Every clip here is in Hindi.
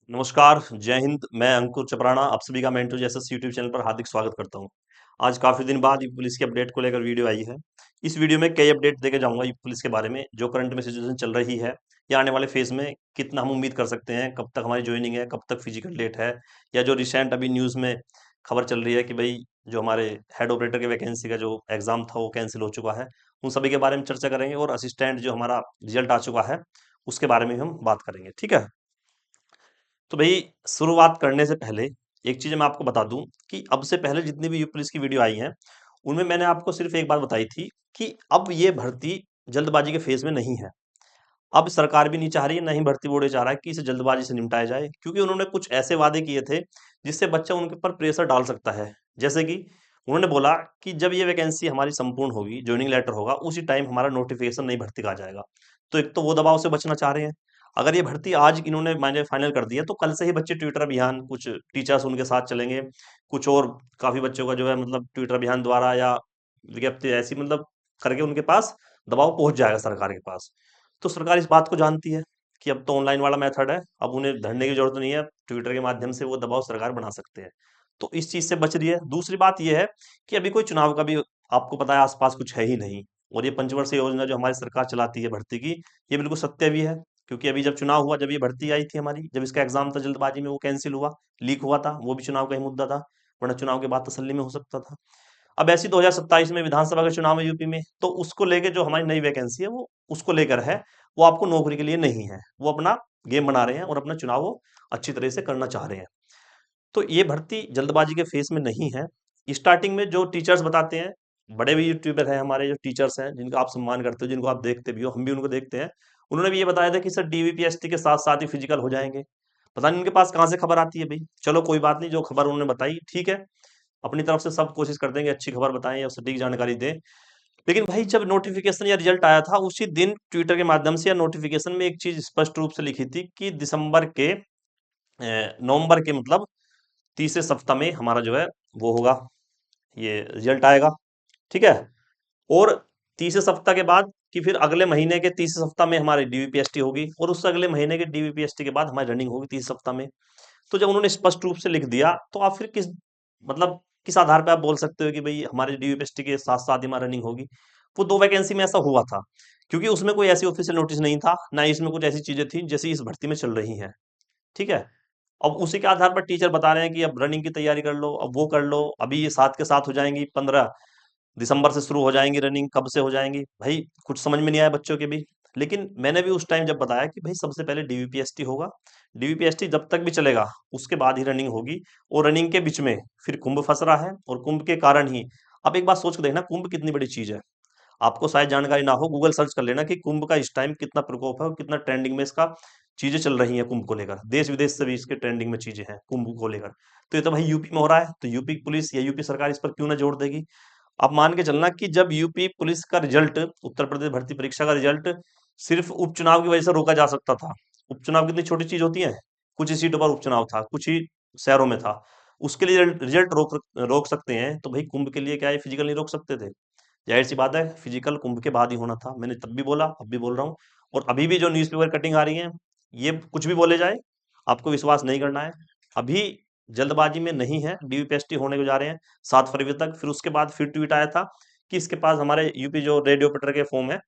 नमस्कार, जय हिंद। मैं अंकुर चपराना आप सभी का मेंटू जेसस यूट्यूब चैनल पर हार्दिक स्वागत करता हूं। आज काफ़ी दिन बाद ये पुलिस की अपडेट को लेकर वीडियो आई है। इस वीडियो में कई अपडेट देके जाऊंगा ये पुलिस के बारे में, जो करंट में सिचुएशन चल रही है या आने वाले फेज़ में कितना हम उम्मीद कर सकते हैं, कब तक हमारी जॉइनिंग है, कब तक फिजिकल डेट है, या जो रिसेंट अभी न्यूज़ में खबर चल रही है कि भई जो हमारे हेड ऑपरेटर की वैकेंसी का जो एग्ज़ाम था वो कैंसल हो चुका है। उन सभी के बारे में चर्चा करेंगे और असिस्टेंट जो हमारा रिज़ल्ट आ चुका है, उसके बारे में भी हम बात करेंगे, ठीक है? तो भई शुरुआत करने से पहले एक चीज़ मैं आपको बता दूँ कि अब से पहले जितनी भी पुलिस की वीडियो आई हैं, उनमें मैंने आपको सिर्फ़ एक बात बताई थी कि अब ये भर्ती जल्दबाजी के फ़ेज़ में नहीं है। अब सरकार भी नहीं चाह रही है, ना ही भर्ती बोर्ड ये चाह रहा है कि इसे जल्दबाजी से निपटाया जाए, क्योंकि उन्होंने कुछ ऐसे वादे किए थे, जिससे बच्चा उनके ऊपर प्रेशर डाल सकता है। जैसे कि उन्होंने बोला कि जब ये वैकेंसी हमारी संपूर्ण होगी, जॉइनिंग लेटर होगा, उसी टाइम हमारा नोटिफ़िकेशन नई भर्ती का आ जाएगा। तो एक तो वो दबाव से बचना चाह रहे हैं। अगर ये भर्ती आज इन्होंने माने फाइनल कर दी है, तो कल से ही बच्चे ट्विटर अभियान, कुछ टीचर्स उनके साथ चलेंगे, कुछ और काफ़ी बच्चों का जो है मतलब ट्विटर अभियान द्वारा या विज्ञप्ति ऐसी मतलब करके उनके पास दबाव पहुँच जाएगा सरकार के पास। तो सरकार इस बात को जानती है कि अब तो ऑनलाइन वाला मेथड है, अब उन्हें धरने की ज़रूरत नहीं है, ट्विटर के माध्यम से वो दबाव सरकार बना सकते हैं। तो इस चीज़ से बच रही है। दूसरी बात ये है कि अभी कोई चुनाव का भी आपको पता है आस-पास कुछ है ही नहीं, और ये पंचवर्षीय योजना जो हमारी सरकार चलाती है भर्ती की, ये बिल्कुल सत्य भी है। क्योंकि अभी जब चुनाव हुआ, जब ये भर्ती आई थी हमारी, जब इसका एग्ज़ाम था जल्दबाजी में वो कैंसल हुआ, लीक हुआ था, वो भी चुनाव का ही मुद्दा था, वरना चुनाव के बाद तसल्ली में हो सकता था। अब ऐसी 2027 में विधानसभा का चुनाव है यूपी में, तो उसको लेके जो हमारी नई वैकेंसी है वो उसको लेकर है, वो आपको नौकरी के लिए नहीं है। वो अपना गेम बना रहे हैं और अपना चुनाव वो अच्छी तरह से करना चाह रहे हैं। तो ये भर्ती जल्दबाजी के फेस में नहीं है। स्टार्टिंग में जो टीचर्स बताते हैं, बड़े भी यूट्यूबर हैं हमारे, जो टीचर्स हैं जिनका आप सम्मान करते हो, जिनको आप देखते भी हो, हम भी उनको देखते हैं, उन्होंने भी ये बताया था कि सर डीवीपीएसटी के साथ साथ ही फिजिकल हो जाएंगे। पता नहीं उनके पास कहाँ से खबर आती है भाई। चलो कोई बात नहीं, जो खबर उन्होंने बताई ठीक है, अपनी तरफ से सब कोशिश करते हैं कि अच्छी खबर बताएं या सटीक जानकारी दें। लेकिन भाई जब नोटिफिकेशन या रिजल्ट आया था, उसी दिन ट्विटर के माध्यम से या नोटिफिकेशन में एक चीज स्पष्ट रूप से लिखी थी कि नवंबर के मतलब तीसरे सप्ताह में हमारा जो है वो होगा, ये रिजल्ट आएगा, ठीक है। और तीसरे सप्ताह के बाद कि फिर अगले महीने के तीसरे सप्ताह में हमारी डीवीपीएसटी होगी, और उससे अगले महीने के डीवीपीएसटी के बाद हमारी रनिंग होगी तीसरे सप्ताह में। तो जब उन्होंने स्पष्ट रूप से लिख दिया, तो आप फिर किस मतलब किस आधार पे आप बोल सकते हो कि भाई हमारे डीयूपीएसटी के साथ साथ ही हमारी रनिंग होगी। वो दो वैकेंसी में ऐसा हुआ था, क्योंकि उसमें कोई ऐसी ऑफिशियल नोटिस नहीं था, ना ही इसमें कुछ ऐसी चीजें थी जैसी इस भर्ती में चल रही हैं, ठीक है। अब उसी के आधार पर टीचर बता रहे हैं कि अब रनिंग की तैयारी कर लो, अब वो कर लो, अभी ये साथ के साथ हो जाएंगी, 15 दिसंबर से शुरू हो जाएंगी रनिंग, कब से हो जाएंगी भाई कुछ समझ में नहीं आया बच्चों के भी। लेकिन मैंने भी उस टाइम जब बताया कि भाई सबसे पहले डीवीपीएसटी होगा, डीवीपीएसटी जब तक भी चलेगा उसके बाद ही रनिंग होगी, और रनिंग के बीच में फिर कुंभ फंस रहा है, और कुंभ के कारण ही अब एक बात सोच के देखना, कुंभ कितनी बड़ी चीज है। आपको शायद जानकारी ना हो, गूगल सर्च कर लेना कि कुंभ का इस टाइम कितना प्रकोप है और कितना ट्रेंडिंग में इसका चीजें चल रही हैं। कुंभ को लेकर देश विदेश से भी इसके ट्रेंडिंग में चीजें हैं कुंभ को लेकर। तो ये तो भाई यूपी में हो रहा है, तो यूपी पुलिस या यूपी सरकार इस पर क्यों ना जोर देगी। आप मान के चलना कि जब यूपी पुलिस का रिजल्ट, उत्तर प्रदेश भर्ती परीक्षा का रिजल्ट सिर्फ उपचुनाव की वजह से रोका जा सकता था। उपचुनाव कितनी छोटी चीज होती है, कुछ ही सीटों पर उपचुनाव था, कुछ ही शहरों में था, उसके लिए रिजल्ट रोक रोक सकते हैं, तो भाई कुंभ के लिए क्या है फिजिकल नहीं रोक सकते थे। जाहिर सी बात है फिजिकल कुंभ के बाद ही होना था। मैंने तब भी बोला, अब भी बोल रहा हूँ, और अभी भी जो न्यूज़पेपर कटिंग आ रही है, ये कुछ भी बोले जाए आपको विश्वास नहीं करना है। अभी जल्दबाजी में नहीं है, डीवीपीएसटी होने को जा रहे हैं 7 फरवरी तक। फिर उसके बाद फिर ट्वीट आया था कि इसके पास हमारे यूपी जो रेडियो ऑपरेटर के फॉर्म है,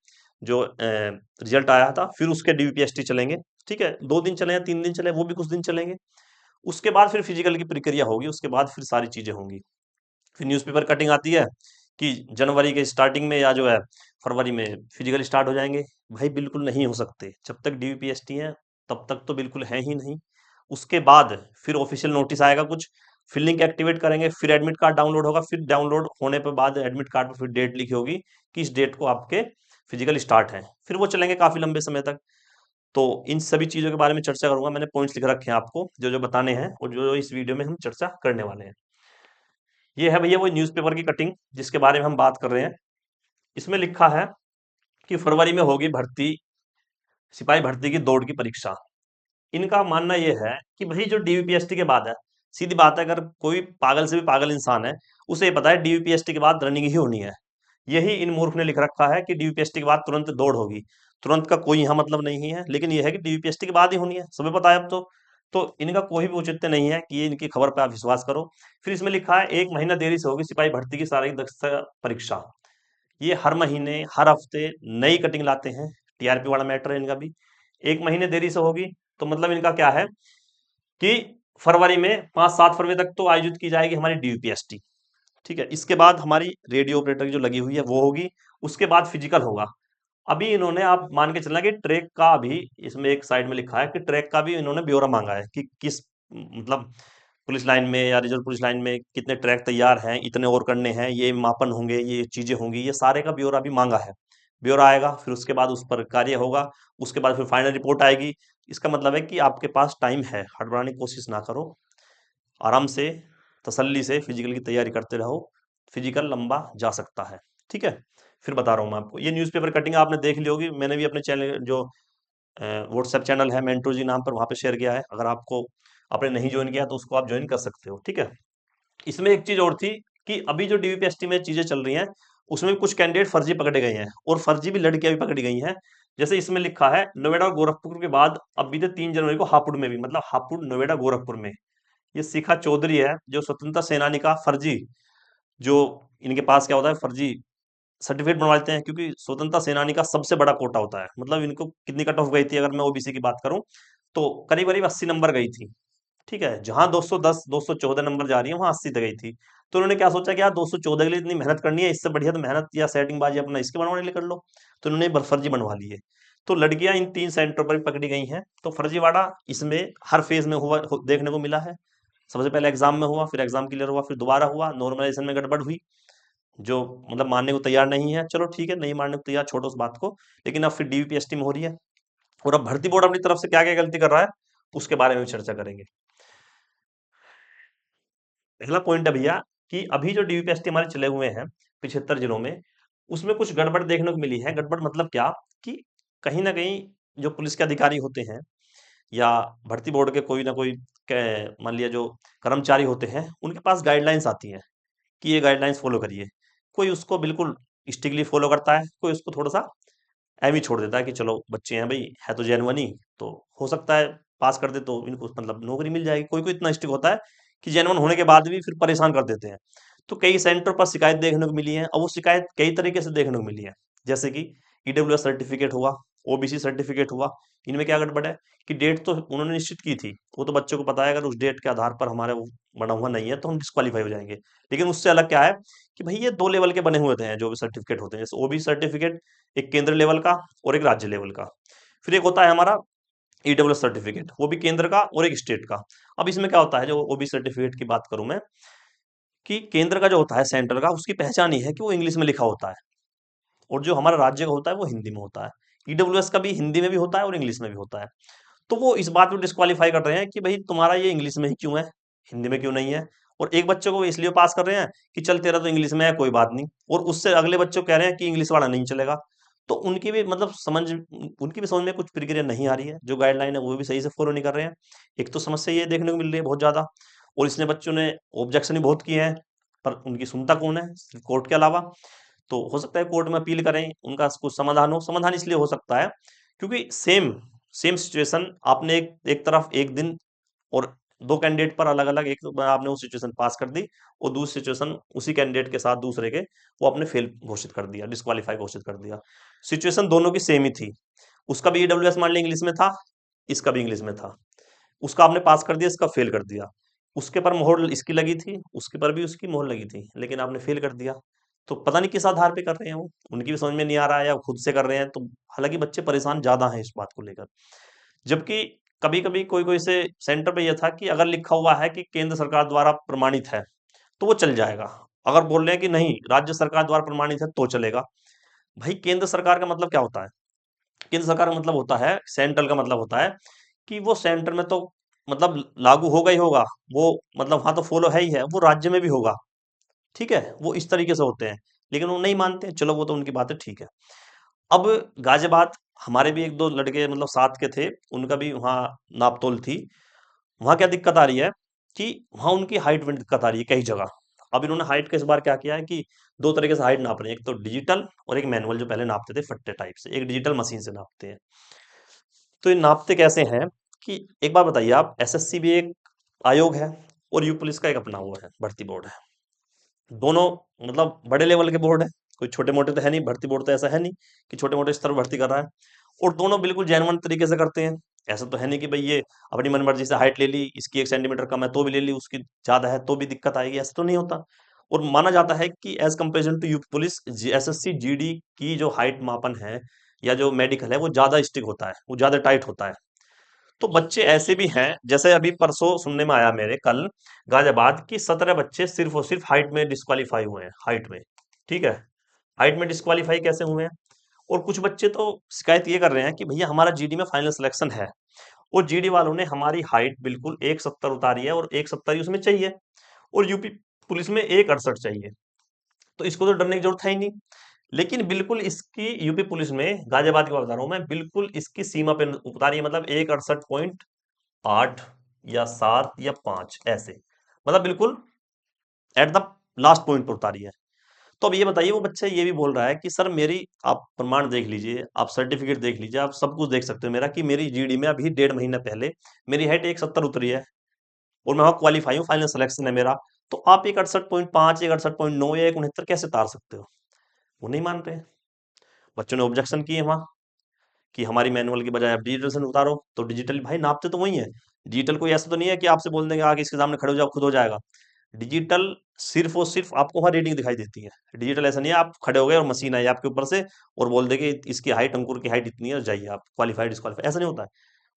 जो रिजल्ट आया था, फिर उसके डीवीपीएसटी चलेंगे, ठीक है। 2 दिन चले या 3 दिन चले, वो भी कुछ दिन चलेंगे। उसके बाद फिर फिजिकल की प्रक्रिया होगी, उसके बाद फिर सारी चीजें होंगी। फिर न्यूज़पेपर कटिंग आती है कि जनवरी के स्टार्टिंग में या जो है फरवरी में फिजिकल स्टार्ट हो जाएंगे। भाई बिल्कुल नहीं हो सकते, जब तक डीवीपीएसटी है तब तक तो बिल्कुल है ही नहीं। उसके बाद फिर ऑफिशियल नोटिस आएगा कुछ, फिर लिंक एक्टिवेट करेंगे, फिर एडमिट कार्ड डाउनलोड होगा, फिर डाउनलोड होने पर बाद एडमिट कार्ड पर फिर डेट लिखी होगी कि इस डेट को आपके फिजिकल स्टार्ट है, फिर वो चलेंगे काफी लंबे समय तक। तो इन सभी चीजों के बारे में चर्चा करूंगा, मैंने पॉइंट्स लिख रखे हैं आपको जो जो बताने हैं, और जो जो इस वीडियो में हम चर्चा करने वाले हैं। ये है भैया वो न्यूज़पेपर की कटिंग जिसके बारे में हम बात कर रहे हैं। इसमें लिखा है कि फरवरी में होगी भर्ती, सिपाही भर्ती की दौड़ की परीक्षा। इनका मानना ये है कि भाई जो डीवीपीएसटी के बाद है, सीधी बात है, अगर कोई पागल से भी पागल इंसान है, उसे ये पता है डीवीपीएसटी के बाद रनिंग ही होनी है। यही इन मूर्ख ने लिख रखा है कि डीवीपीएसटी के बाद तुरंत दौड़ होगी। तुरंत का कोई यहाँ मतलब नहीं है, लेकिन यह है कि डीवीपीएसटी के बाद ही होनी है, सबे पता है अब तो। तो इनका कोई भी औचित्य नहीं है कि ये इनकी खबर पे आप विश्वास करो। फिर इसमें लिखा है 1 महीना देरी से होगी सिपाही भर्ती की शारीरिक दक्षता परीक्षा। ये हर महीने हर हफ्ते नई कटिंग लाते हैं, टीआरपी वाला मैटर है इनका भी। 1 महीने देरी से होगी तो मतलब इनका क्या है कि फरवरी में 5-7 फरवरी तक तो आयोजित की जाएगी हमारी डीयूपीएसटी। ठीक है, इसके बाद हमारी रेडियो ऑपरेटर की जो लगी हुई है वो होगी, उसके बाद फिजिकल होगा। अभी इन्होंने आप मान के चलना कि ट्रैक का भी इसमें एक साइड में लिखा है कि ट्रैक का भी इन्होंने ब्यौरा मांगा है कि किस मतलब पुलिस लाइन में या रिजर्व पुलिस लाइन में कितने ट्रैक तैयार हैं, इतने और करने हैं, ये मापन होंगे, ये चीजें होंगी, ये सारे का ब्यौरा भी मांगा है। ब्यौरा आएगा, फिर उसके बाद उस पर कार्य होगा, उसके बाद फिर फाइनल रिपोर्ट आएगी। इसका मतलब है कि आपके पास टाइम है, हड़बड़ाने की कोशिश ना करो, आराम से तसल्ली से फिजिकल की तैयारी करते रहो, फिजिकल लंबा जा सकता है। ठीक है, फिर बता रहा हूँ मैं आपको, ये न्यूज़पेपर कटिंग आपने देख ली होगी, मैंने भी अपने चैनल जो व्हाट्सएप चैनल है मेंटोर जी नाम पर, वहां पे शेयर किया है। अगर आपको आपने नहीं ज्वाइन किया तो उसको आप ज्वाइन कर सकते हो। ठीक है, इसमें एक चीज और थी कि अभी जो डीवीपीएसटी में चीजें चल रही हैं उसमें भी कुछ कैंडिडेट फर्जी पकड़े गए हैं, और फर्जी भी लड़कियां भी पकड़ी गई हैं। जैसे इसमें लिखा है नोएडा और गोरखपुर के बाद अब बीते 3 जनवरी को हापुड़ में भी, मतलब हापुड़ नोएडा गोरखपुर में, ये शिखा चौधरी है जो स्वतंत्रता सेनानी का फर्जी, जो इनके पास क्या होता है, फर्जी सर्टिफिकेट बनवा लेते हैं, क्योंकि स्वतंत्रता सेनानी का सबसे बड़ा कोटा होता है। मतलब इनको कितनी कट ऑफ गई थी, अगर मैं ओबीसी की बात करूं तो करीब करीब 80 नंबर गई थी। ठीक है, जहां 210 214 नंबर जा रही है वहां 80 तक गई थी। तो उन्होंने क्या सोचा कि यार 214 के लिए इतनी मेहनत करनी है, इससे बढ़िया तो मेहनत या सेटिंग बाजी अपना इसके बनवाने के लिए कर लो। तो उन्होंने फर्जी बनवा लिए। तो लड़कियां इन 3 सेंटरों पर भी पकड़ी गई हैं। तो फर्जीवाड़ा इसमें हर फेज में हुआ देखने को मिला है। सबसे पहले एग्जाम में हुआ, फिर एग्जाम क्लियर हुआ, फिर दोबारा हुआ, नॉर्मलाइजेशन में गड़बड़ हुई, जो मतलब मानने को तैयार नहीं है। चलो ठीक है, नहीं मानने को तैयार, छोड़ो उस बात को। लेकिन अब फिर डीवीपीएसटी में हो रही है, और अब भर्ती बोर्ड अपनी तरफ से क्या क्या गलती कर रहा है उसके बारे में चर्चा करेंगे। पहला पॉइंट है भैया कि अभी जो डीवीपीएसटी हमारे चले हुए हैं 75 जिलों में, उसमें कुछ गड़बड़ देखने को मिली है। गड़बड़ मतलब क्या कि कहीं ना कहीं जो पुलिस के अधिकारी होते हैं या भर्ती बोर्ड के कोई ना कोई मान लिया जो कर्मचारी होते हैं, उनके पास गाइडलाइंस आती हैं कि ये गाइडलाइंस फॉलो करिए। कोई उसको बिल्कुल स्ट्रिक्टली फॉलो करता है, कोई उसको थोड़ा सा एम ही छोड़ देता है कि चलो बच्चे हैं भाई, है तो जेनुइन ही, तो हो सकता है पास कर दे तो इनको मतलब नौकरी मिल जाएगी। कोई कोई इतना स्ट्रिक्ट होता है कि जेनुइन होने के बाद भी फिर परेशान कर देते हैं। तो कई सेंटर पर शिकायत देखने को मिली है, और वो शिकायत कई तरीके से देखने को मिली है। जैसे कि ईडब्ल्यूएस सर्टिफिकेट हुआ, ओबीसी सर्टिफिकेट हुआ, इनमें क्या गड़बड़ है कि डेट तो उन्होंने निश्चित की थी, वो तो बच्चों को पता है, अगर उस डेट के आधार पर हमारे वो बना हुआ नहीं है तो हम डिस्क्वालीफाई हो जाएंगे। लेकिन उससे अलग क्या है कि भाई ये 2 लेवल के बने हुए थे जो भी सर्टिफिकेट होते हैं, जैसे ओबीसी सर्टिफिकेट एक केंद्र लेवल का और एक राज्य लेवल का। फिर एक होता है हमारा ईडब्ल्यूएस सर्टिफिकेट, वो भी केंद्र का और एक स्टेट का। अब इसमें क्या होता है, जो ओबीसी सर्टिफिकेट की बात करूं मैं, कि केंद्र का जो होता है सेंटर का, उसकी पहचान ये है कि वो इंग्लिश में लिखा होता है, और जो हमारा राज्य का होता है वो हिंदी में होता है। ईडब्ल्यूएस का भी हिंदी में भी होता है और इंग्लिश में भी होता है। तो वो इस बात में डिस्क्वालीफाई कर रहे हैं कि भाई तुम्हारा ये इंग्लिश में ही क्यों है, हिंदी में क्यों नहीं है। और एक बच्चे को वो इसलिए पास कर रहे हैं कि चल तेरा तो इंग्लिश में है कोई बात नहीं, और उससे अगले बच्चे को कह रहे हैं कि इंग्लिश वाला नहीं चलेगा। तो उनकी भी मतलब समझ में कुछ प्रक्रिया नहीं आ रही है, जो गाइडलाइन है वो भी सही से फॉलो नहीं कर रहे हैं। एक तो समस्या ये देखने को मिल रही है बहुत ज्यादा, और इसने बच्चों ने ऑब्जेक्शन भी बहुत किए हैं, पर उनकी सुनता कौन है, सिर्फ कोर्ट के अलावा। तो हो सकता है कोर्ट में अपील करें, उनका कुछ समाधान हो। समाधान इसलिए हो सकता है क्योंकि सेम सेम सिचुएशन आपने एक तरफ एक दिन और दो कैंडिडेट पर अलग अलग, एक बार आपने वो सिचुएशन पास कर दी, और दूसरी सिचुएशन उसी कैंडिडेट के साथ दूसरे के वो आपने फेल घोषित कर दिया, डिस्क्वालीफाई घोषित कर दिया। सिचुएशन दोनों की सेम ही थी, उसका भी ईडब्ल्यूएस मान लिया इंग्लिश में था, इसका भी इंग्लिश में था। उसका आपने पास कर दिया, इसका फेल कर दिया। उसके पर मोहर इसकी लगी थी, उसके पर भी उसकी मोहर लगी थी, लेकिन आपने फेल कर दिया। तो पता नहीं किस आधार पे कर रहे हैं वो, उनकी भी समझ में नहीं आ रहा है या खुद से कर रहे हैं। तो हालांकि बच्चे परेशान ज्यादा हैं इस बात को लेकर। जबकि कभी कभी कोई कोई से सेंटर पे यह था कि अगर लिखा हुआ है कि केंद्र सरकार द्वारा प्रमाणित है तो वो चल जाएगा। अगर बोल रहे हैं कि नहीं राज्य सरकार द्वारा प्रमाणित है तो चलेगा। भाई केंद्र सरकार का मतलब क्या होता है, केंद्र सरकार का मतलब होता है, सेंट्रल का मतलब होता है कि वो सेंटर में तो मतलब लागू होगा ही होगा, वो मतलब वहां तो फॉलो है ही है, वो राज्य में भी होगा। ठीक है, वो इस तरीके से होते हैं। लेकिन वो नहीं मानते हैं, चलो वो तो उनकी बात है, ठीक है। अब गाजियाबाद, हमारे भी एक दो लड़के मतलब साथ के थे, उनका भी वहाँ नापतोल थी। वहाँ क्या दिक्कत आ रही है कि वहाँ उनकी हाइट में दिक्कत आ रही है कई जगह। अब इन्होंने हाइट का इस बार क्या किया है कि दो तरीके से हाइट नाप रहे हैं, एक तो डिजिटल और एक मैनुअल, जो पहले नापते थे फट्टे टाइप से, एक डिजिटल मशीन से नापते हैं। तो ये नापते कैसे हैं कि एक बात बताइए आप, एसएससी भी एक आयोग है और यूपी पुलिस का एक अपना वो है, भर्ती बोर्ड है। दोनों मतलब बड़े लेवल के बोर्ड है, कोई छोटे मोटे तो है नहीं, भर्ती बोर्ड तो ऐसा है नहीं कि छोटे मोटे स्तर पर भर्ती कर रहा है। और दोनों बिल्कुल जेन्युइन तरीके से करते हैं। ऐसा तो है नहीं कि भाई ये अपनी मनमर्जी से हाइट ले ली, इसकी 1 सेंटीमीटर कम है तो भी ले ली, उसकी ज्यादा है तो भी दिक्कत आएगी, ऐसा तो नहीं होता। और माना जाता है कि as comparison to UP police, SSC GD की जो हाइट मापन है या जो मेडिकल है वो ज्यादा स्ट्रिक्ट होता है, वो ज्यादा टाइट होता है। तो बच्चे ऐसे भी हैं, जैसे अभी परसों सुनने में आया मेरे कल गाजियाबाद की 17 बच्चे सिर्फ और सिर्फ हाइट में डिस्क्वालीफाई हुए हैं, हाइट में। ठीक है, हाइट में डिस्क्वालीफाई कैसे हुए हैं? और कुछ बच्चे तो शिकायत ये कर रहे हैं कि भैया हमारा जीडी में फाइनल सिलेक्शन है और जीडी वालों ने हमारी हाइट बिल्कुल 1,70 उतारी है और 1,70 ही उसमें चाहिए, और यूपी पुलिस में 1,68 चाहिए। तो इसको तो डरने की जरूरत है ही नहीं। लेकिन बिल्कुल इसकी यूपी पुलिस में, गाजियाबाद की बात बता रहा हूं मैं, बिल्कुल इसकी सीमा पे उतारी है, मतलब 1,68.8 या 7 या 5 ऐसे, मतलब बिल्कुल एट द लास्ट पॉइंट पर उतारी है। तो अब ये बताइए, वो बच्चा ये भी बोल रहा है कि सर मेरी आप प्रमाण देख लीजिए, आप सर्टिफिकेट देख लीजिए, आप सब कुछ देख सकते हो मेरा, कि मेरी जीडी में अभी 1.5 महीना पहले मेरी हाइट 1,70 उतरी है और मैं वहां क्वालिफाई हूँ, फाइनल सिलेक्शन है मेरा। तो आप 1,68.5, 1,68.9 या 1,69 कैसे उतार सकते हो? वो नहीं मान रहे। बच्चों ने ऑब्जेक्शन किए वहां कि हमारी मैनुअल की बजाय आप डिजिटल से उतारो। तो डिजिटल भाई नापते तो वही है। डिजिटल कोई ऐसा तो नहीं है कि आपसे बोल देंगे आगे इसके सामने खड़े हो जाओ खुद हो जाएगा। डिजिटल सिर्फ और सिर्फ आपको वहाँ रीडिंग दिखाई देती है। डिजिटल ऐसा नहीं है आप खड़े हो गए और मशीन आई आपके ऊपर से और बोल देगी इसकी हाइट, अंकुर की हाइट इतनी है, जाइए आप क्वालिफाइड डिस्क्वालीफाई, ऐसा नहीं होता है।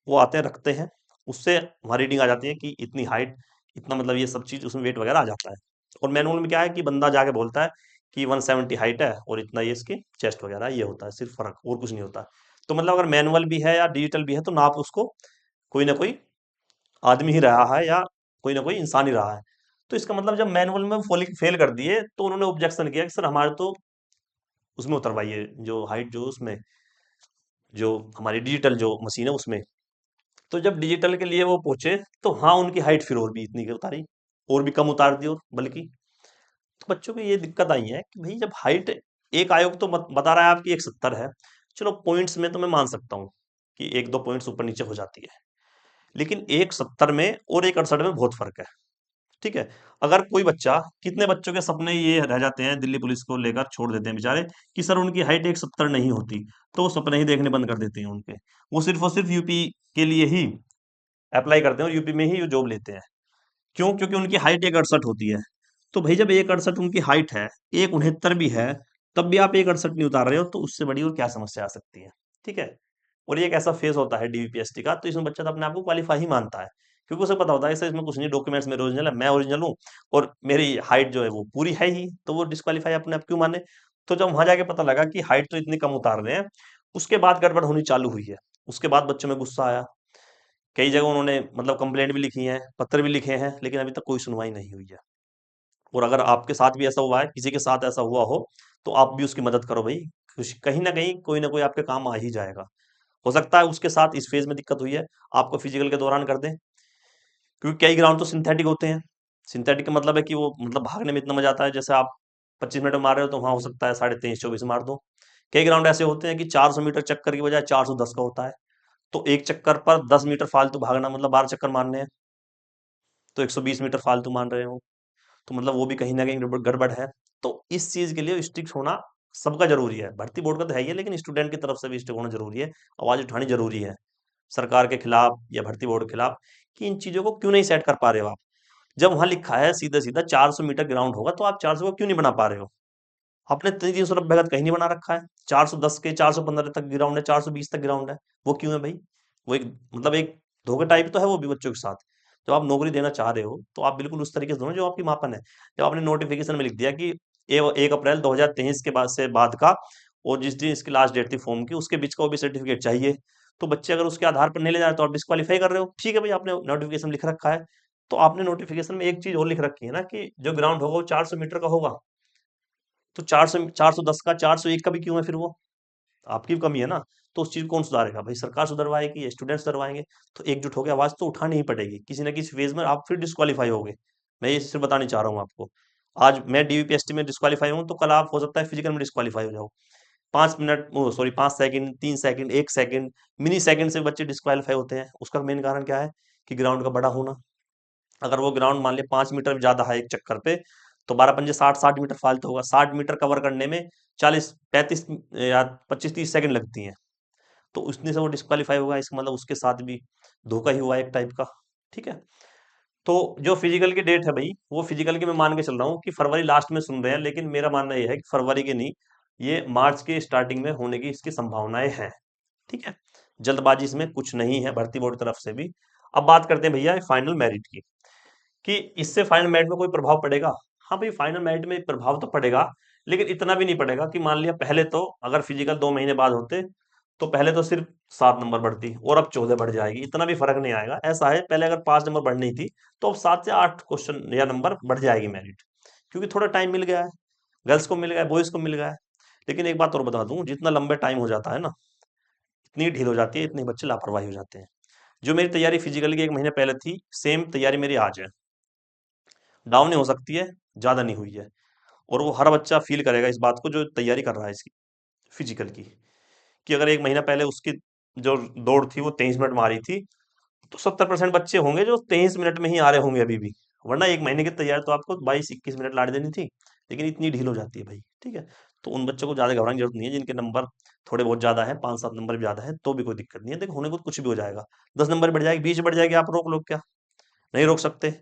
वो आते हैं, रखते हैं, उससे वहाँ रीडिंग आ जाती है कि इतनी हाइट, इतना, मतलब ये सब चीज़ उसमें वेट वगैरह आ जाता है। और मैनुअल में क्या है कि बंदा जाके बोलता है कि 170 हाइट है और इतना ये इसकी चेस्ट वगैरह, ये होता है सिर्फ फर्क, और कुछ नहीं होता। तो मतलब अगर मैनुअल भी है या डिजिटल भी है तो नाप उसको कोई ना कोई आदमी ही रहा है या कोई ना कोई इंसान ही रहा है। तो इसका मतलब जब मैनुअल में फेल कर दिए तो उन्होंने ऑब्जेक्शन किया कि सर हमारे तो उसमें उतरवाइए जो हाइट, जो उसमें जो हमारी डिजिटल जो मशीन है उसमें। तो जब डिजिटल के लिए वो पहुंचे तो हाँ, उनकी हाइट फिर और भी इतनी की उतारी, और भी कम उतार दी, और बल्कि। तो बच्चों को ये दिक्कत आई है कि भाई जब हाइट, एक आयोग तो बता रहा है आपकी 1,70 है, चलो पॉइंट्स में तो मैं मान सकता हूँ कि 1-2 पॉइंट्स ऊपर नीचे हो जाती है, लेकिन 1,70 में और 1,68 में बहुत फर्क है। ठीक है, अगर कोई बच्चा, कितने बच्चों के सपने ये रह जाते हैं, दिल्ली पुलिस को लेकर छोड़ देते हैं बेचारे, कि सर उनकी हाइट 1,70 नहीं होती, तो वो सपने ही देखने बंद कर देते हैं उनके। वो सिर्फ और सिर्फ यूपी के लिए ही अप्लाई करते हैं और यूपी में ही जॉब लेते हैं। क्यों? क्योंकि उनकी हाइट 1,68 होती है। तो भाई जब 1,68 उनकी हाइट है, 1,69 भी है, तब भी आप 1,68 नहीं उतार रहे हो, तो उससे बड़ी और क्या समस्या आ सकती है? ठीक है। और ये एक ऐसा फेज होता है डीवीपीएसटी का, तो इसमें बच्चा तो अपने आप को क्वालिफाई ही मानता है, क्योंकि उसे पता होता है सर इसमें कुछ नहीं, डॉक्यूमेंट्स मेरे ओरिजिनल है, मैं ओरिजिनल हूँ और मेरी हाइट जो है वो पूरी है ही, तो वो डिस्क्वालीफाई अपने आप क्यों माने? तो जब वहां जाके पता लगा कि हाइट तो इतनी कम उतार रहे हैं, उसके बाद गड़बड़ होनी चालू हुई है। उसके बाद बच्चों में गुस्सा आया, कई जगह उन्होंने मतलब कंप्लेंट भी लिखी है, पत्र भी लिखे हैं, लेकिन अभी तक कोई सुनवाई नहीं हुई है। और अगर आपके साथ भी ऐसा हुआ है, किसी के साथ ऐसा हुआ हो, तो आप भी उसकी मदद करो भाई, कहीं ना कहीं कोई ना कोई आपके काम आ ही जाएगा। हो सकता है उसके साथ इस फेज में दिक्कत हुई है, आपको फिजिकल के दौरान कर दें, क्योंकि कई ग्राउंड तो सिंथेटिक होते हैं। सिंथेटिक का मतलब है कि वो मतलब भागने में इतना मजा आता है, जैसे आप 25 मिनट में मार रहे हो तो वहां हो सकता है 23.5-24 मार दो। कई ग्राउंड ऐसे होते हैं कि 400 मीटर चक्कर की बजाय 410 का होता है, तो एक चक्कर पर 10 मीटर फालतू भागना, मतलब 12 चक्कर मारने हैं, तो 120 मीटर फालतू मान रहे हो, तो मतलब वो भी कहीं ना कहीं गड़बड़ गड़बड़ है। तो इस चीज के लिए स्ट्रिक्ट होना सबका जरूरी है, भर्ती बोर्ड का तो है ही है, लेकिन स्टूडेंट की तरफ से भी स्ट्रिक्ट होना जरूरी है। आवाज उठानी जरूरी है सरकार के खिलाफ या भर्ती बोर्ड के खिलाफ, कि इन चीजों को क्यों नहीं सेट कर पा रहे हो आप? जब वहां लिखा है सीधा सीधा 400 मीटर ग्राउंड होगा, तो आप 400 को क्यों नहीं बना पा रहे हो? आपने 390 का कहीं नहीं बना रखा है। 410 के 415 तक ग्राउंड है, 420 तक ग्राउंड है। वो क्यों है भाई? वो एक मतलब एक धोखे टाइप तो है वो भी बच्चों के साथ। जब आप नौकरी देना चाह रहे हो तो आप बिल्कुल उस तरीके से दो ना जो आपकी मापन है। जब आपने नोटिफिकेशन में लिख दिया कि 1 अप्रैल 2023 के बाद से बाद का, और जिस दिन इसकी लास्ट डेट थी फॉर्म की उसके बीच का वो भी सर्टिफिकेट चाहिए, तो बच्चे अगर उसके आधार पर नहीं ले जा रहे तो आप डिस्क्वालीफाई कर रहे हो। ठीक है भाई, आपने नोटिफिकेशन लिख रखा है, तो आपने नोटिफिकेशन में एक चीज और लिख रखी है ना कि जो ग्राउंड होगा वो 400 मीटर का होगा। तो 410 का 401 का भी क्यों है फिर वो? आपकी भी कमी है ना। तो उस चीज को कौन सुधारेगा भाई? सरकार सुधरवाएगी या स्टूडेंट सुधरवाएंगे? तो एकजुट होकर आवाज तो उठानी ही पड़ेगी, किसी ना किसी फेज में आप फिर डिस्क्वालीफाई होगे। मैं ये सिर्फ बताना चाह रहा हूँ आपको। आज मैं डीवीपीएसटी में डिस्क्वालीफाई हूँ, तो कल आप हो सकता है फिजिकल में डिस्क्वालीफाई हो जाओ। 5 minute, sorry 5 second, 3 second, 1 second, mini second से बच्चे डिस्क्वालीफाई होते हैं। उसका मेन कारण क्या है कि ग्राउंड का बड़ा होना। अगर वो ग्राउंड मान लिया 5 मीटर ज्यादा है एक चक्कर पे, तो 12 पंजे 60 मीटर फालतू होगा। 60 मीटर कवर करने में 40 35 या 25 30 सेकंड लगती हैं, तो उसने से वो डिस्क्वालीफाई होगा। इसका मतलब उसके साथ भी धोखा ही हुआ एक टाइप का। ठीक है, तो जो फिजिकल की डेट है भाई, वो फिजिकल की मैं मान के चल रहा हूँ कि फरवरी लास्ट में सुन रहे हैं, लेकिन मेरा मानना यह है कि फरवरी के नहीं, ये मार्च के स्टार्टिंग में होने की इसकी संभावनाएं हैं। ठीक है, जल्दबाजी इसमें कुछ नहीं है भर्ती बोर्ड तरफ से भी। अब बात करते हैं भैया फाइनल मेरिट की, कि इससे फाइनल मेरिट में कोई प्रभाव पड़ेगा। हाँ भाई, फाइनल मेरिट में प्रभाव तो पड़ेगा, लेकिन इतना भी नहीं पड़ेगा कि मान लिया पहले तो अगर फिजिकल 2 महीने बाद होते तो पहले तो सिर्फ 7 नंबर बढ़ती और अब 14 बढ़ जाएगी, इतना भी फर्क नहीं आएगा। ऐसा है, पहले अगर 5 नंबर बढ़नी थी तो अब 7 से 8 क्वेश्चन या नंबर बढ़ जाएगी मेरिट, क्योंकि थोड़ा टाइम मिल गया है, गर्ल्स को मिल गया है, बॉयज को मिल गया है। लेकिन एक बात और बता दूं, जितना लंबे टाइम हो जाता है ना, इतनी ढील हो जाती है, इतने बच्चे लापरवाही हो जाते हैं। जो मेरी तैयारी फिजिकल की 1 महीने पहले थी, सेम तैयारी मेरी आज है। डाउन नहीं हो सकती है, ज्यादा नहीं हुई है। और वो हर बच्चा फील करेगा इस बात को जो तैयारी कर रहा है इसकी फिजिकल की, कि अगर 1 महीना पहले उसकी जो दौड़ थी वो 23 मिनट मारी थी, तो 70% बच्चे होंगे जो 23 मिनट में ही आ रहे होंगे अभी भी। वरना 1 महीने की तैयारी तो आपको 22 21 मिनट लाड़ देनी थी, लेकिन इतनी ढील हो जाती है भाई। ठीक है, तो उन बच्चों को ज्यादा घबराने की जरूरत नहीं है जिनके नंबर थोड़े बहुत ज्यादा है, 5 7 नंबर भी ज्यादा है, तो भी कोई दिक्कत नहीं है। देखो, होने को तो कुछ भी हो जाएगा, 10 नंबर बढ़ जाएगी, 20 बढ़ जाएगी, आप रोक लो क्या? नहीं रोक सकते।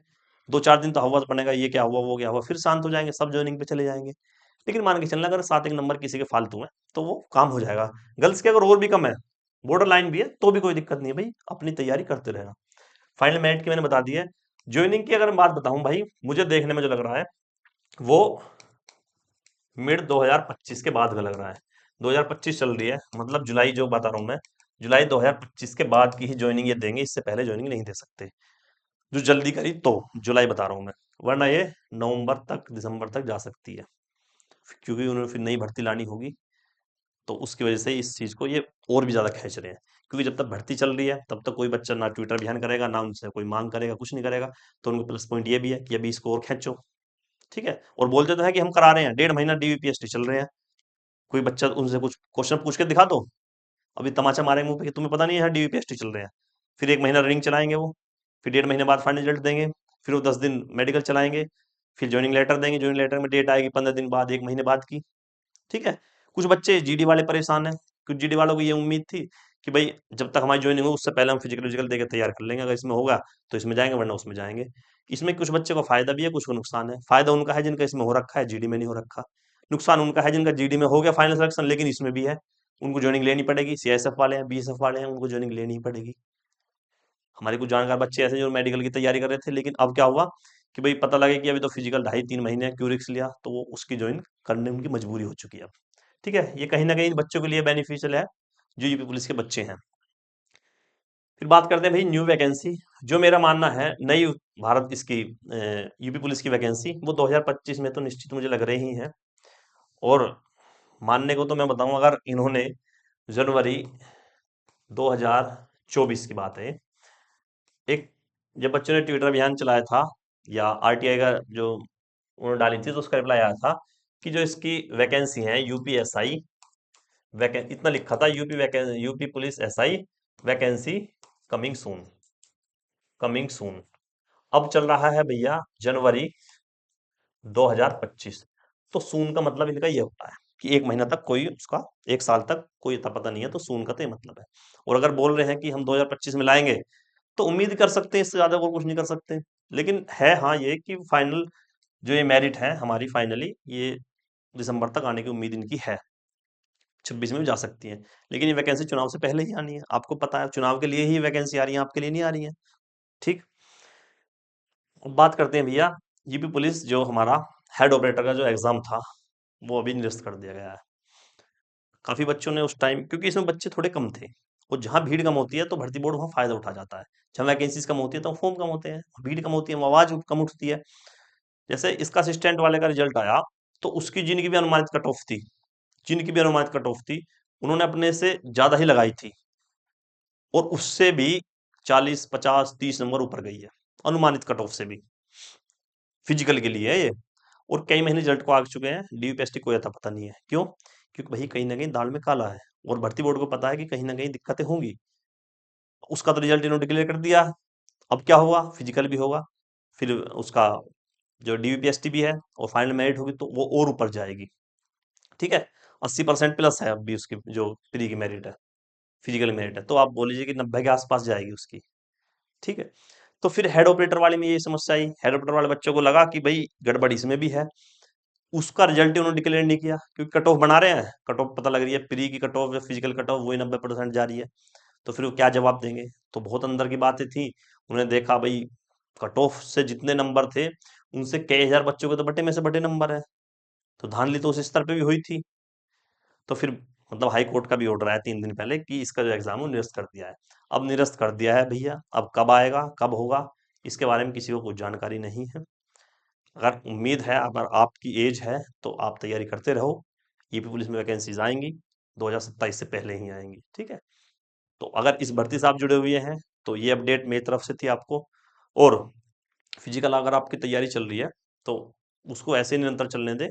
2 4 दिन तो हवा बनेगा, ये क्या हुआ वो क्या हुआ, फिर शांत हो जाएंगे, सब ज्वाइनिंग पे चले जाएंगे। लेकिन मान के चलना, अगर 7 1 नंबर किसी के फालतू में, तो वो काम हो जाएगा। गर्ल्स के अगर और भी कम है, बॉर्डर लाइन भी है, तो भी कोई दिक्कत नहीं है भाई, अपनी तैयारी करते रहना। फाइनल मेरिट की मैंने बता दी है। ज्वाइनिंग की अगर मैं बात बताऊं भाई, मुझे देखने में जो लग रहा है वो मिड 2025 के बाद का लग रहा है। 2025 चल रही है, मतलब जुलाई जो बता रहा हूं मैं, जुलाई 2025 के बाद की ही ज्वाइनिंग ये देंगे, इससे पहले ज्वाइनिंग नहीं दे सकते। जो जल्दी करी तो जुलाई बता रहा हूं मैं, वरना ये नवंबर तक दिसंबर तक जा सकती है, क्योंकि उन्होंने फिर नई भर्ती लानी होगी। तो उसकी वजह से इस चीज को ये और भी ज्यादा खींच रहे हैं, क्योंकि जब तक भर्ती चल रही है तब तक कोई बच्चा ना ट्विटर अभियान करेगा, ना उनसे कोई मांग करेगा, कुछ नहीं करेगा। तो उनको प्लस पॉइंट ये भी है कि अभी इसको और खींचो। ठीक है, और बोलते तो है कि हम करा रहे हैं, 1.5 महीना डीवीपीएसटी चल रहे हैं, कोई बच्चा उनसे कुछ क्वेश्चन पूछ के दिखा दो, अभी तमाचा मारेंगे मुंह पे कि तुम्हें पता नहीं है यहाँ डीवीपीएसटी चल रहे हैं। फिर 1 महीना रनिंग चलाएंगे वो, फिर 1.5 महीने बाद फाइनल रिजल्ट देंगे, फिर वो 10 दिन मेडिकल चलाएंगे, फिर ज्वाइनिंग लेटर देंगे, ज्वाइनिंग लेटर में डेट आएगी 15 दिन बाद, 1 महीने बाद की। ठीक है, कुछ बच्चे जीडी वाले परेशान हैं, कुछ जीडी वालों को ये उम्मीद थी कि भाई जब तक हमारी ज्वाइनिंग हो उससे पहले हम फिजिकल विजिकल देकर तैयार कर लेंगे, अगर इसमें होगा तो इसमें जाएंगे, वरना उसमें जाएंगे। इसमें कुछ बच्चे को फायदा भी है, कुछ को नुकसान है। फायदा उनका है जिनका इसमें हो रखा है, जीडी में नहीं हो रखा। नुकसान उनका है जिनका जीडी में हो गया फाइनल सिलेक्शन, लेकिन इसमें भी है, उनको ज्वाइनिंग लेनी पड़ेगी। सीआईएसएफ वाले हैं, बीएसएफ वाले हैं, उनको ज्वाइनिंग लेनी ही पड़ेगी। हमारे कुछ जानकार बच्चे ऐसे जो मेडिकल की तैयारी कर रहे थे, लेकिन अब क्या हुआ कि भाई पता लगे कि अभी तो फिजिकल 2.5 3 महीने है, क्यों रिस्क लिया, तो वो उसकी ज्वाइन करने उनकी मजबूरी हो चुकी है अब। ठीक है, ये कहीं ना कहीं बच्चों के लिए बेनिफिशियल है जो यूपी पुलिस के बच्चे हैं। फिर बात करते हैं भाई न्यू वैकेंसी। जो मेरा मानना है नई भारत इसकी यूपी पुलिस की वैकेंसी, वो 2025 में तो निश्चित मुझे लग रही ही है। और मानने को तो मैं बताऊं, अगर इन्होंने जनवरी 2024 की बात है, एक जब बच्चों ने ट्विटर अभियान चलाया था, या आरटीआई का जो उन्होंने डाली थी, तो उसका रिप्लाई आया था कि जो इसकी वैकेंसी है यूपीएसआई वैकें इतना लिखा था, UP police SI vacancy coming soon, coming soon. अब चल रहा है भैया जनवरी 2025। तो सून का मतलब इनका ये होता है कि 1 महीना तक कोई उसका, 1 साल तक कोई अता पता नहीं है, तो सून का तो ये मतलब है। और अगर बोल रहे हैं कि हम 2025 में लाएंगे, तो उम्मीद कर सकते हैं, इससे ज्यादा और कुछ नहीं कर सकते। लेकिन है हाँ ये कि फाइनल जो ये मेरिट है हमारी, फाइनली ये दिसंबर तक आने की उम्मीद इनकी है, 26 में भी जा सकती है। लेकिन ये वैकेंसी चुनाव से पहले ही आनी है, आपको पता है, चुनाव के लिए ही वैकेंसी आ रही है, आपके लिए नहीं आ रही है। ठीक, अब बात करते हैं भैया यूपी पुलिस जो हमारा हेड ऑपरेटर का जो एग्जाम था, वो अभी निरस्त कर दिया गया है। काफी बच्चों ने उस टाइम, क्योंकि इसमें बच्चे थोड़े कम थे, और जहां भीड़ कम होती है तो भर्ती बोर्ड वहां फायदा उठा जाता है। जहां वैकेंसीज कम होती है तो फॉर्म कम होते हैं, भीड़ कम होती है, आवाज कम उठती है। जैसे इसका असिस्टेंट वाले का रिजल्ट आया, तो उसकी जिनकी भी अनुमानित कट ऑफ थी, जिनकी भी अनुमानित कट ऑफ थी, उन्होंने अपने से ज्यादा ही लगाई थी, और उससे भी 40 50 30 नंबर ऊपर गई है, अनुमानित कट ऑफ से भी। फिजिकल के लिए है ये, और कई महीने रिजल्ट को आ चुके हैं, डीयूपीएसटी कोई आता पता नहीं है क्यों, क्योंकि भाई कहीं ना कहीं दाल में काला है, और भर्ती बोर्ड को पता है कि कहीं ना कहीं दिक्कतें होंगी। उसका तो रिजल्ट इन्होंने डिक्लेयर कर दिया। अब क्या होगा, फिजिकल भी होगा, फिर उसका जो डीवीपीएसटी भी है, और फाइनल मेरिट होगी तो वो और ऊपर जाएगी। ठीक है, 80% प्लस है अब भी उसकी जो प्री की मेरिट है, फिजिकल मेरिट है, तो आप बोल लीजिए कि 90 के आसपास जाएगी उसकी। ठीक है, तो फिर हेड ऑपरेटर वाले में ये समस्या आई। हेड ऑपरेटर वाले बच्चों को लगा कि भाई गड़बड़ इसमें भी है। उसका रिजल्ट ही उन्होंने डिक्लेयर नहीं किया, क्योंकि कट ऑफ बना रहे हैं, कट ऑफ पता लग रही है प्री की कट ऑफ या फिजिकल कट ऑफ वही 90% जा रही है। तो फिर वो क्या जवाब देंगे, तो बहुत अंदर की बातें थी। उन्होंने देखा भाई कट ऑफ से जितने नंबर थे, उनसे कई हजार बच्चों के तो बटे में से बटे नंबर है, तो धांधली तो उस स्तर पे भी हुई थी। तो फिर मतलब हाई कोर्ट का भी ऑर्डर आया 3 दिन पहले कि इसका जो एग्जाम है वो निरस्त कर दिया है। अब निरस्त कर दिया है भैया, अब कब आएगा कब होगा इसके बारे में किसी को कुछ जानकारी नहीं है। अगर उम्मीद है, अगर आपकी एज है तो आप तैयारी करते रहो। यूपी पुलिस में वैकेंसीज आएंगी, 2027 से पहले ही आएंगी। ठीक है, तो अगर इस भर्ती से आप जुड़े हुए हैं तो ये अपडेट मेरी तरफ से थी आपको। और फिजिकल अगर आपकी तैयारी चल रही है तो उसको ऐसे निरंतर चलने दें,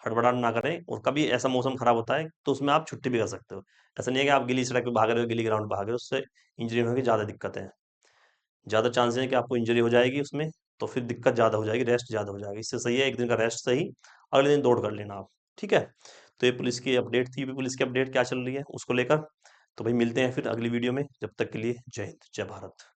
हड़बड़ाहट ना करें। और कभी ऐसा मौसम खराब होता है तो उसमें आप छुट्टी भी कर सकते हो। ऐसा नहीं है कि आप गीली सड़क पे भाग रहे हो, गीली ग्राउंड पे भाग रहे हो, उससे इंजरी होने की ज़्यादा दिक्कतें हैं, ज़्यादा चांसेस हैं कि आपको इंजरी हो जाएगी उसमें। तो फिर दिक्कत ज़्यादा हो जाएगी, रेस्ट ज़्यादा हो जाएगी। इससे सही है एक दिन का रेस्ट सही, अगले दिन दौड़ कर लेना आप। ठीक है, तो ये पुलिस की अपडेट थी, यूपी पुलिस की अपडेट क्या चल रही है उसको लेकर। तो भाई मिलते हैं फिर अगली वीडियो में, जब तक के लिए जय हिंद जय भारत।